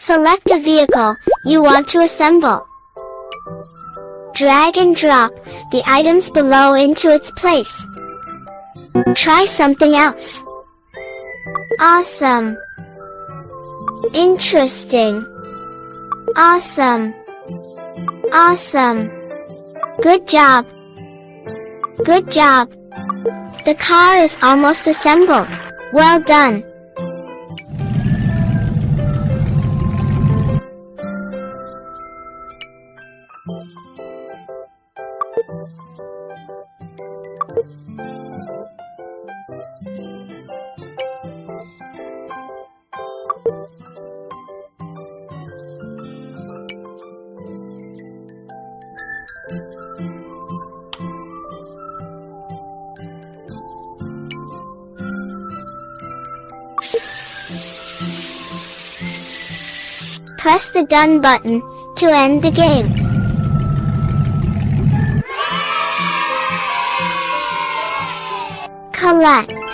Select a vehicle you want to assemble. Drag and drop the items below into its place. Try something else. Awesome. Interesting. Awesome. Awesome. Good job. Good job. The car is almost assembled. Well done. Press the Done button to end the game. Collect.